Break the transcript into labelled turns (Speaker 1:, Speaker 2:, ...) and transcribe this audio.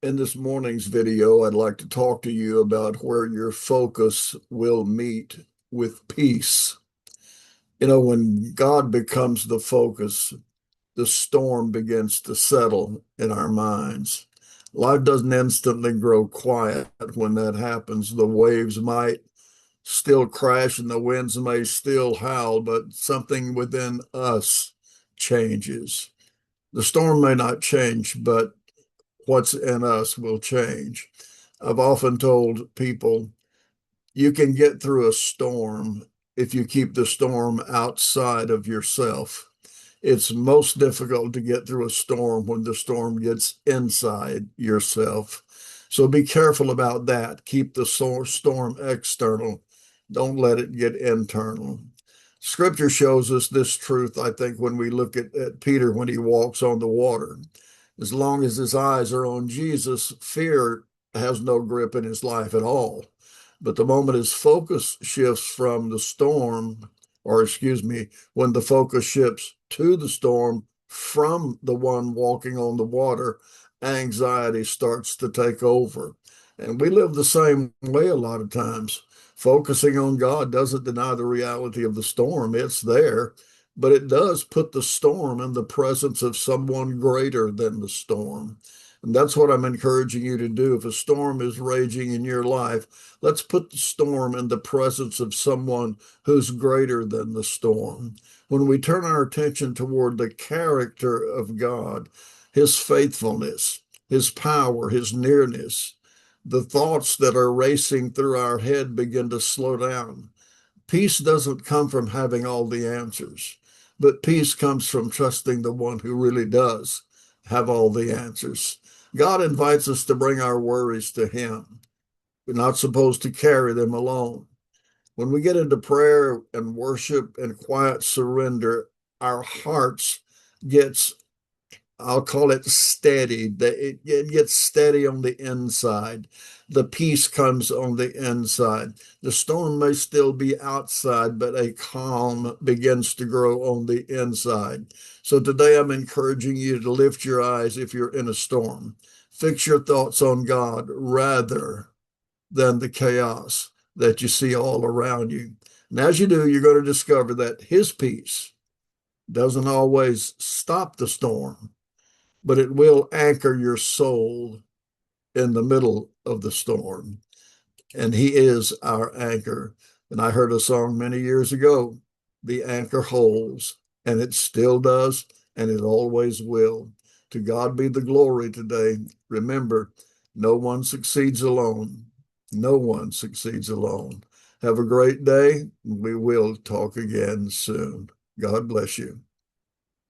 Speaker 1: In this morning's video, I'd like to talk to you about where your focus will meet with peace. When God becomes the focus, the storm begins to settle in our minds. Life doesn't instantly grow quiet when that happens. The waves might still crash and the winds may still howl, but something within us changes. The storm may not change, but what's in us will change. I've often told people you can get through a storm if you keep the storm outside of yourself. It's most difficult to get through a storm when the storm gets inside yourself. So be careful about that. Keep the storm external. Don't let it get internal. Scripture shows us this truth, I think, when we look at Peter when he walks on the water. As long as his eyes are on Jesus, fear has no grip in his life at all. But the moment his focus shifts from the storm, or excuse me, when the focus shifts to the storm from the one walking on the water, anxiety starts to take over. And we live the same way a lot of times. Focusing on God doesn't deny the reality of the storm, it's there, but it does put the storm in the presence of someone greater than the storm. And that's what I'm encouraging you to do. If a storm is raging in your life, let's put the storm in the presence of someone who's greater than the storm. When we turn our attention toward the character of God, his faithfulness, his power, his nearness, the thoughts that are racing through our head begin to slow down. Peace doesn't come from having all the answers, but peace comes from trusting the one who really does have all the answers. God invites us to bring our worries to him. We're not supposed to carry them alone. When we get into prayer and worship and quiet surrender, our hearts gets, I'll call it steady. It gets steady on the inside. The peace comes on the inside. The storm may still be outside, but a calm begins to grow on the inside. So today I'm encouraging you to lift your eyes if you're in a storm. Fix your thoughts on God rather than the chaos that you see all around you. And as you do, you're going to discover that his peace doesn't always stop the storm, but it will anchor your soul in the middle of the storm. And he is our anchor. And I heard a song many years ago, the anchor holds, and it still does, and it always will. To God be the glory today. Remember, no one succeeds alone. No one succeeds alone. Have a great day. We will talk again soon. God bless you.